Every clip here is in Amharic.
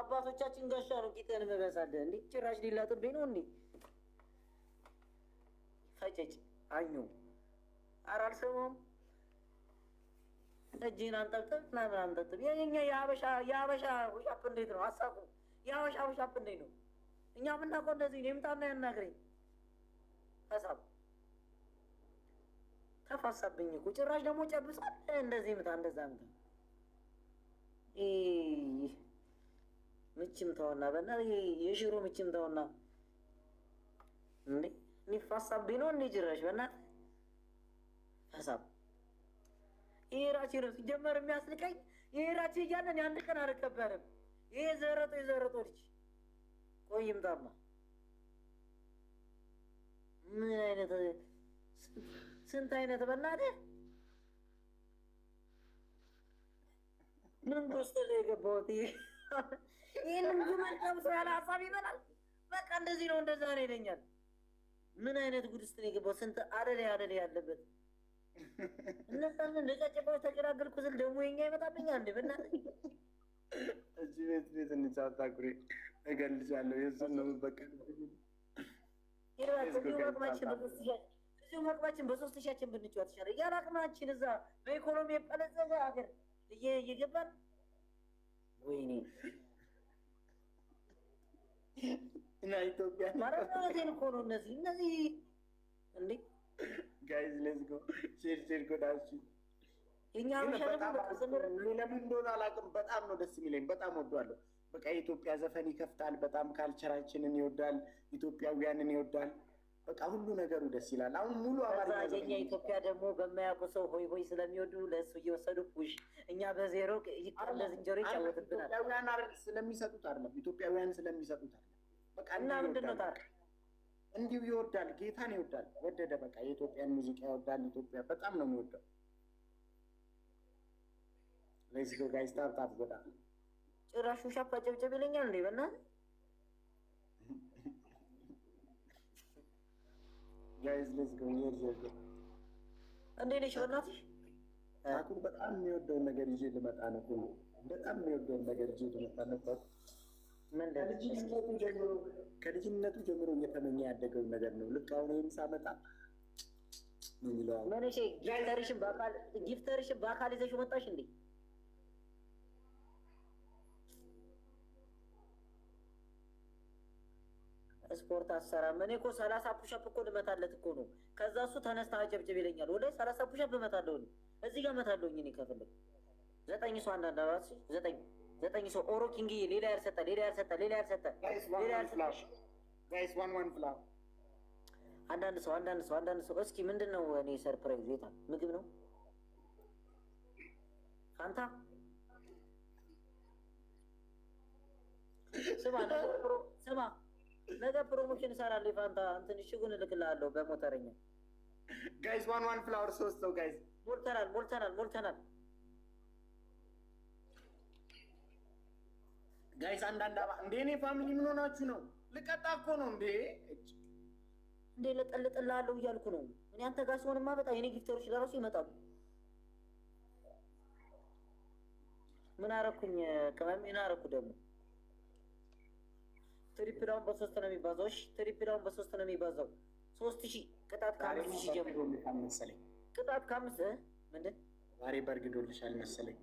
በአባቶቻችን ጋሻ ነው ቂጥህን መበሳለህ እንዴ? ጭራሽ ሊላጥብኝ ነው እንዴ? ፈጨጭ አኙ ኧረ አልሰማሁም። እጅህን አንጠብጥብ ምናምን አንጠብጥብ። የኛ የሀበሻ ውሻፕ እንዴት ነው ሀሳቡ? የሀበሻ ውሻፕ እንዴት ነው? እኛ የምናውቀው እንደዚህ ነው። ይምጣና ያናግረኝ። ሀሳብ ተፋሳብኝ እኮ ጭራሽ ደግሞ ጨብሳል። እንደዚህ ምታ እንደዛ ምታ። ምችም ተውና በእናትህ የሽሮ ምችም ተውና እንዴ ሊፋሳብኝ ነው እንዴ ጭራሽ በእናትህ ሀሳብ። ይሄ ራሴ ነው ሲጀመር የሚያስልቀኝ። ይሄ ራሴ እያለን የአንድ ቀን አልከበርም። ይሄ የዘረጦ ልጅ ቆይ ይምጣማ። ምን አይነት ስንት አይነት በእናትህ ምን ውስጥ ላይ የገባሁት? ይህንን ግመል ቀምሶ ያለ ሀሳብ ይበላል። በቃ እንደዚህ ነው እንደዛ ነው ይለኛል። ምን አይነት ጉድ ውስጥ ነው የገባሁት? ስንት አደሌ ያለበት እነዛን ለጨጨባዎች ተገላገልኩ ስል ደግሞ የኛ ይመጣብኛል እንዴ በእናትህ። እዚህ ቤት እንጫወታ ኩሬ እገልሻለሁ። የእሱን ነው የምበቀል። እዚሁ መቅባችን በሶስት ሺያችን ብንጫወት ይሻላል። ያለ አቅማችን እዛ በኢኮኖሚ የበለጸገ ሀገር እየገባን ወይኔ እና ኢትዮጵያ ማረቴን እኮ ነው። እነዚህ እንዴ ጋይዝ ሌትስ ጎ ሼር ጎዳችሁ። የኛ ለምን እንደሆነ አላውቅም። በጣም ነው ደስ የሚለኝ። በጣም ወዷለሁ። በቃ የኢትዮጵያ ዘፈን ይከፍታል። በጣም ካልቸራችንን ይወዳል። ኢትዮጵያውያንን ይወዳል። በቃ ሁሉ ነገሩ ደስ ይላል። አሁን ሙሉ የኛ ኢትዮጵያ ደግሞ በማያውቁ ሰው ሆይ ሆይ ስለሚወዱ ለእሱ እየወሰዱ ውሽ እኛ በዜሮ ለዝንጀሮ ይጫወትብናል። ኢትዮጵያውያን ስለሚሰጡት አይደለም፣ ኢትዮጵያውያን ስለሚሰጡት አይደለም። በቃ እና ምንድን ነው ታዲያ እንዲሁ ይወዳል። ጌታን ይወዳል። ወደደ በቃ የኢትዮጵያን ሙዚቃ ይወዳል። ኢትዮጵያ በጣም ነው የሚወዳው። ሌትስ ጎ ጋይስ ታፕ በጣም ጭራሽ ሻፓ ጨብጨብ ይለኛል እንዴ በእናትህ ጋይዝ ሌትስ ጎ እንዴ ነሽ በእናትሽ? አኩር በጣም የሚወደውን ነገር ይዤ ልመጣ ነው። በጣም የሚወደውን ነገር ይዤ ልመጣ ነበር። ከልጅነቱ ጀምሮ እየተመኘ ያደገውን ነገር ነው። ልክ አሁን ይህም ሳመጣ ነው የሚለው። መነሼ ጊፍተርሽን በአካል ይዘሽ መጣሽ እንዴ? ስፖርት አሰራም። እኔ እኮ 30 ፑሻፕ እኮ ልመታለት እኮ ነው። ከዛ እሱ ተነስታ አጨብጭብ ይለኛል። ወደ 30 ፑሻፕ እመታለሁ። እዚህ ጋር እመታለሁኝ እኔ ከፈለግ 9 ሰው አንዳንድ አባስ 9 ሰው ኦሮ ኪንግ ሌላ ያልሰጠ ጋይስ ዋን ፍላው አንዳንድ ሰው እስኪ ምንድን ነው እኔ ሰርፕራይዝ የታ ምግብ ነው ፋንታ ስማ ነገ ፕሮሞሽን እሰራለሁ። ፋንታ እንትን እሽጉን እልክልሃለሁ በሞተረኛ። ጋይስ ዋን ፍላወር 3 ሰው ጋይስ ሞልተናል። ጋይስ አንዳንድ እንዴ እኔ ፋሚሊ ምን ሆናችሁ ነው? ልቀጣ እኮ ነው እንዴ ለጠልጥልሃለሁ እያልኩ ነው። እኔ አንተ ጋር ሲሆንማ በጣም የኔ ጊፍተሮች ለራሱ ይመጣሉ። ምን አረኩኝ? ቅመም ምን አረኩ ደግሞ? ትሪፕላውን በ3 ነው የሚባዛው። እሺ ትሪፕላውን በ3 ነው የሚባዛው። 3000 ቅጣት ከ5000 ጀምሮ መሰለኝ። ቅጣት ከ5 ምንድን ዛሬ በርግዶልሻል መሰለኝ።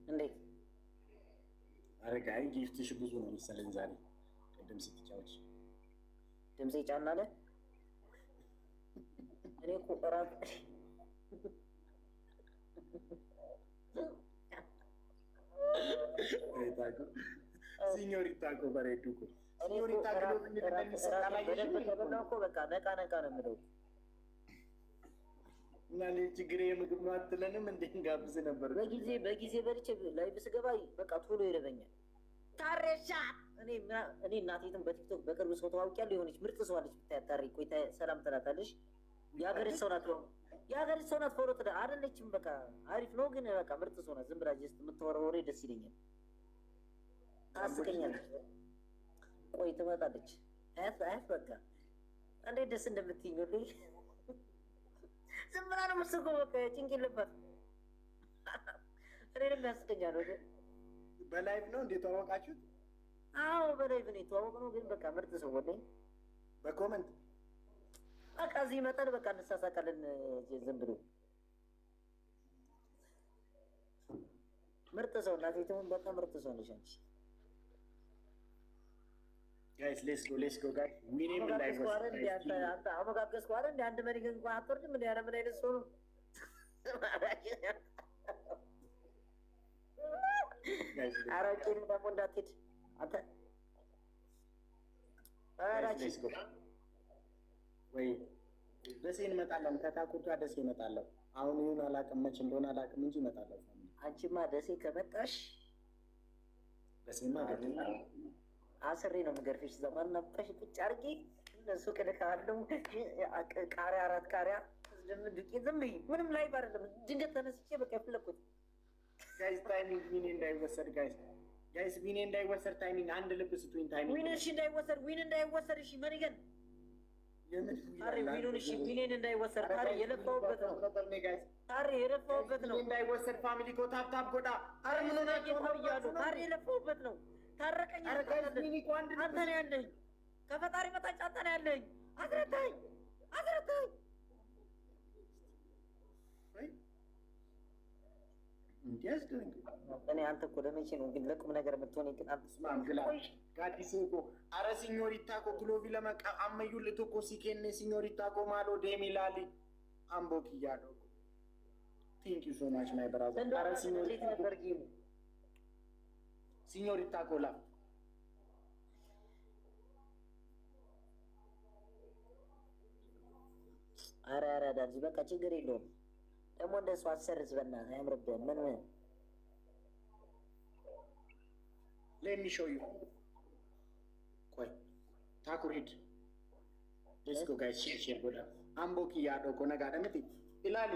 እንዴት አረጋይ ጊፍትሽ ብዙ ነው መሰለኝ ዛሬ። ቅድም ስትጫወች ድምጼ ጫና አለ። እኔ እኮ እራት ሲኞሪታ እኮ በሬዱ እኮ ሲኞሪታ ግሎ እንደሚሰጣላ እኮ በቃ ነቃ ነው የምለው። እና ችግሬ የምግብ ነው አትለንም እንዴ? እንጋብዝ ነበር። በጊዜ በልቼ ላይ ብስገባ በቃ ቶሎ ይረበኛል። ታሬሻ እኔ እናቴትን በቲክቶክ በቅርብ ሰው ተዋውቂያለሁ። የሆነች ምርጥ ሰው አለች ብታያት። ታሬ ቆይ ሰላም ትላታለሽ። የሀገርሽ ሰው ናት። ፎሎ አይደለችም። በቃ አሪፍ ነው ግን በቃ ምርጥ ሰው ናት። ዝም ብላ ጀስት የምታወራው ወሬ ደስ ይለኛል፣ ታስቀኛለች። ቆይ ትመጣለች። አያት በቃ እንዴት ደስ እንደምትይኝ ዝም ብላ ነው የምትስቀው። በቃ ጭንቅ የለባት። እኔንም ያስቀኛል። በላይቭ ነው እንዴት ተዋወቃችሁት? አዎ በላይቭ ነው የተዋወቅነው፣ ግን በቃ ምርጥ ሰው ወደኝ በኮመንት በቃ እዚህ መጠን በቃ እንሳሳቃለን። ዝም ብሎ ምርጥ ሰው እናቴ ትሙን በጣም ምርጥ ሰው ነሽ አንቺ። ጋይስ ሌትስ ጎ ጋይስ ሚኒም አንተ አመጋገዝኩ አይደል እንደ አንድ መሪ ግን እንኳን አትወርድም እንደ ያለ ምን አይነት ሰው ነው? ኧረ ቄን ደግሞ እንዳትሄድ አንተ ወይ ደሴ እንመጣለን። ከታኩርቷ ደሴ እመጣለሁ። አሁን ይሁን አላውቅም፣ መች እንደሆነ አላውቅም እንጂ እመጣለሁ። አንቺማ ደሴ ከመጣሽ ደሴማ አስሬ ነው የምገርፍሽ። ዘመን ነበር ቁጭ አድርጌ እነሱ ቅልካለሁ ቃሪያ 4 ቃሪያ ዱቄት ዝም ብዬ ምንም ላይ አይደለም። ድንገት ተነስቼ በቃ የፈለኩት ጋይስ ታይሚንግ ዊን እንዳይወሰድ ጋይስ ዊን እንዳይወሰድ ታይሚንግ አንድ ልብ ስጡኝ። ታይሚንግ ዊን እሺ እንዳይወሰድ እሺ መሪገን ታሪ ዊኑን እሺ ዊኔን እንዳይወሰድ ታሪ የለፋውበት ነው። ታሪ የለፋውበት ነው እንዳይወሰድ ፋሚሊ ኮ ታፕ ጎዳ አረ ምን ሆናችሁ ነው ይያሉ ታሪ የለፋውበት ነው። ታረቀኝ አንተ ነው ያለኝ ከፈጣሪ በታች አንተ ነው ያለኝ። አስረታኝ እኔ አንተ እኮ ለመቼ ነው ግን ለቁም ነገር የምትሆን? ግን አትስማም ግላ ጋዲሴ እኮ አረ ሲኞሪታ እኮ ግሎቪ ለመቃ አመዩ ልትኮ ሲኬኔ ሲኞሪታ እኮ ማሎ ዴሚላሊ አምቦክ እያለው ቴንክ ዩ ሶ ማች ማይ ብራዘር። አረ ሲኞሪታ ነበር ጌሙ ሲኞሪታ ኮላ አረ ዳንዚ በቃ ችግር የለውም። ደግሞ እንደሱ አሰርዝ በእናትህ አያምርብህም። ምን ሌሚ ሾው ዩ ቆይ ታኩር ሂድ ሌትስ ጎ ጋይስ ሼር ጎዳ አምቦኪ ያዶ ኮ ነጋ ደምቲ ኢላሊ